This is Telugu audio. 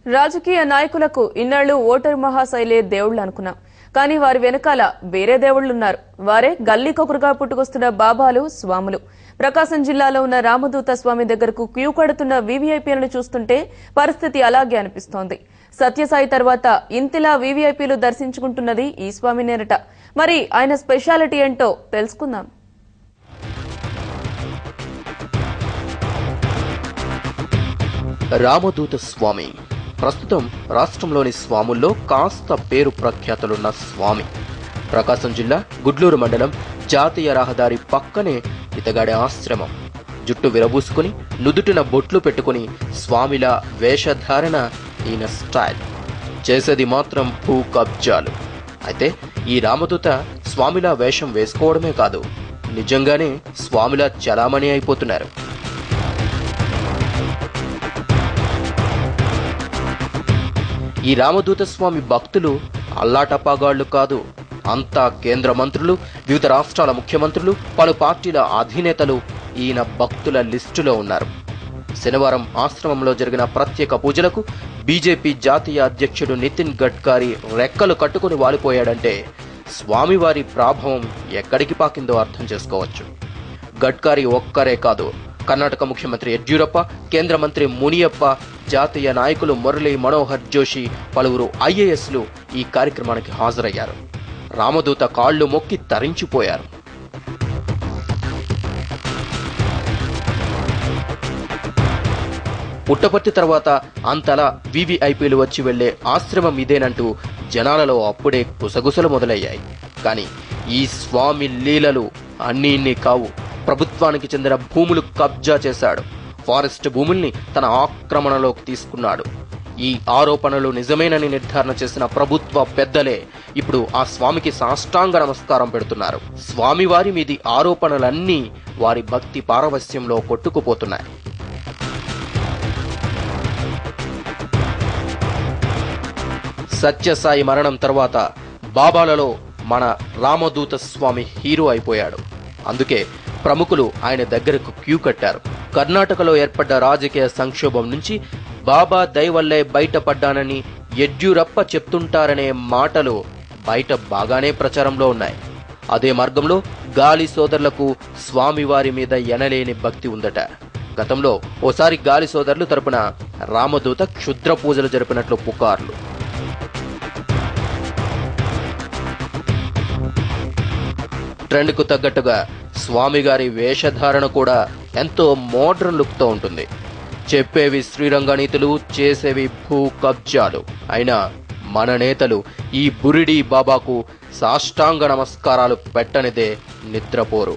రాజకీయ నాయకులకు ఇన్నాళ్లు ఓటరు మహాశైలే దేవుళ్లు అనుకున్నాం. కానీ వారి వెనకాల వేరే దేవుళ్లున్నారు. వారే గల్లీకొకరుగా పుట్టుకొస్తున్న బాబాలు, స్వాములు. ప్రకాశం జిల్లాలో ఉన్న రామదూత స్వామి దగ్గరకు క్యూ కడుతున్న వీవీఐపీలను చూస్తుంటే పరిస్థితి అలాగే అనిపిస్తోంది. సత్యసాయి తర్వాత ఇంతిలా వీవీఐపీలు దర్శించుకుంటున్నది ఈ స్వామినేనట. మరి ఆయన స్పెషాలిటీ ఏంటో తెలుసుకుందాం. రామదూత స్వామి ప్రస్తుతం రాష్ట్రంలోని స్వాముల్లో కాస్త పేరు ప్రఖ్యాతులున్న స్వామి. ప్రకాశం జిల్లా గుడ్లూరు మండలం జాతీయ రహదారి పక్కనే ఇతగాడి ఆశ్రమం. జుట్టు విరబూసుకుని నుదుటిన బొట్లు పెట్టుకుని స్వామిలా వేషధారణ ఈయన స్టైల్. చేసేది మాత్రం భూ కబ్జాలు. అయితే ఈ రామదూత స్వామిలా వేషం వేసుకోవడమే కాదు, నిజంగానే స్వామిలా చలామణి అయిపోతున్నారు. ఈ రామదూత స్వామి భక్తులు అల్లాటపాగాళ్లు కాదు, అంతా కేంద్ర మంత్రులు, వివిధ రాష్ట్రాల ముఖ్యమంత్రులు, పలు పార్టీల అధినేతలు ఈయన భక్తుల లిస్టులో ఉన్నారు. శనివారం ఆశ్రమంలో జరిగిన ప్రత్యేక పూజలకు బీజేపీ జాతీయ అధ్యక్షుడు నితిన్ గడ్కరీ రెక్కలు కట్టుకుని వాలిపోయాడంటే స్వామివారి ప్రాభవం ఎక్కడికి పాకిందో అర్థం చేసుకోవచ్చు. గడ్కరీ ఒక్కరే కాదు, కర్ణాటక ముఖ్యమంత్రి యడ్యూరప్ప, కేంద్ర మంత్రి మునియప్ప, జాతీయ నాయకులు మురళీ మనోహర్ జోషి, పలువురు ఐఏఎస్లు ఈ కార్యక్రమానికి హాజరయ్యారు. రామదూత కాళ్లు మొక్కి తరించిపోయారు. పుట్టపర్తి తర్వాత అంతలా వీవీఐపీలు వచ్చి వెళ్లే ఆశ్రమం ఇదేనంటూ జనాలలో అప్పుడే గుసగుసలు మొదలయ్యాయి. కానీ ఈ స్వామి లీలలు అన్నీ కావు. ప్రభుత్వానికి చెందిన భూములు కబ్జా చేశాడు. ఫారెస్ట్ భూముల్ని తన ఆక్రమణలోకి తీసుకున్నాడు. ఈ ఆరోపణలు నిజమేనని నిర్ధారణ చేసిన ప్రభుత్వ పెద్దలే ఇప్పుడు ఆ స్వామికి సాష్టాంగ నమస్కారం పెడుతున్నారు. స్వామివారి మీది ఆరోపణలన్నీ వారి భక్తి పారవస్యంలో కొట్టుకుపోతున్నాయి. సత్యసాయి మరణం తర్వాత బాబాలలో మన రామదూత స్వామి హీరో అయిపోయాడు. అందుకే ప్రముఖులు ఆయన దగ్గరకు క్యూ కట్టారు. కర్ణాటకలో ఏర్పడ్డ రాజకీయ సంక్షోభం నుంచి బాబా దయవల్లే బయటపడ్డానని యడ్యూరప్ప చెప్తుంటారనే మాటలు బయట బాగానే ప్రచారంలో ఉన్నాయి. అదే మార్గంలో గాలి సోదరులకు స్వామివారి మీద ఎనలేని భక్తి ఉందట. గతంలో ఓసారి గాలి సోదరులు తరపున రామదూత క్షుద్ర పూజలు జరిపినట్లు పుకార్లు. ట్రెండ్కు తగ్గట్టుగా స్వామిగారి వేషధారణ కూడా ఎంతో మోడ్రన్ లుక్తో ఉంటుంది. చెప్పేవి శ్రీరంగనీతులు, చేసేవి భూ కబ్జాలు. అయినా మన నేతలు ఈ బురిడి బాబాకు సాష్టాంగ నమస్కారాలు పెట్టనిదే నిద్రపోరు.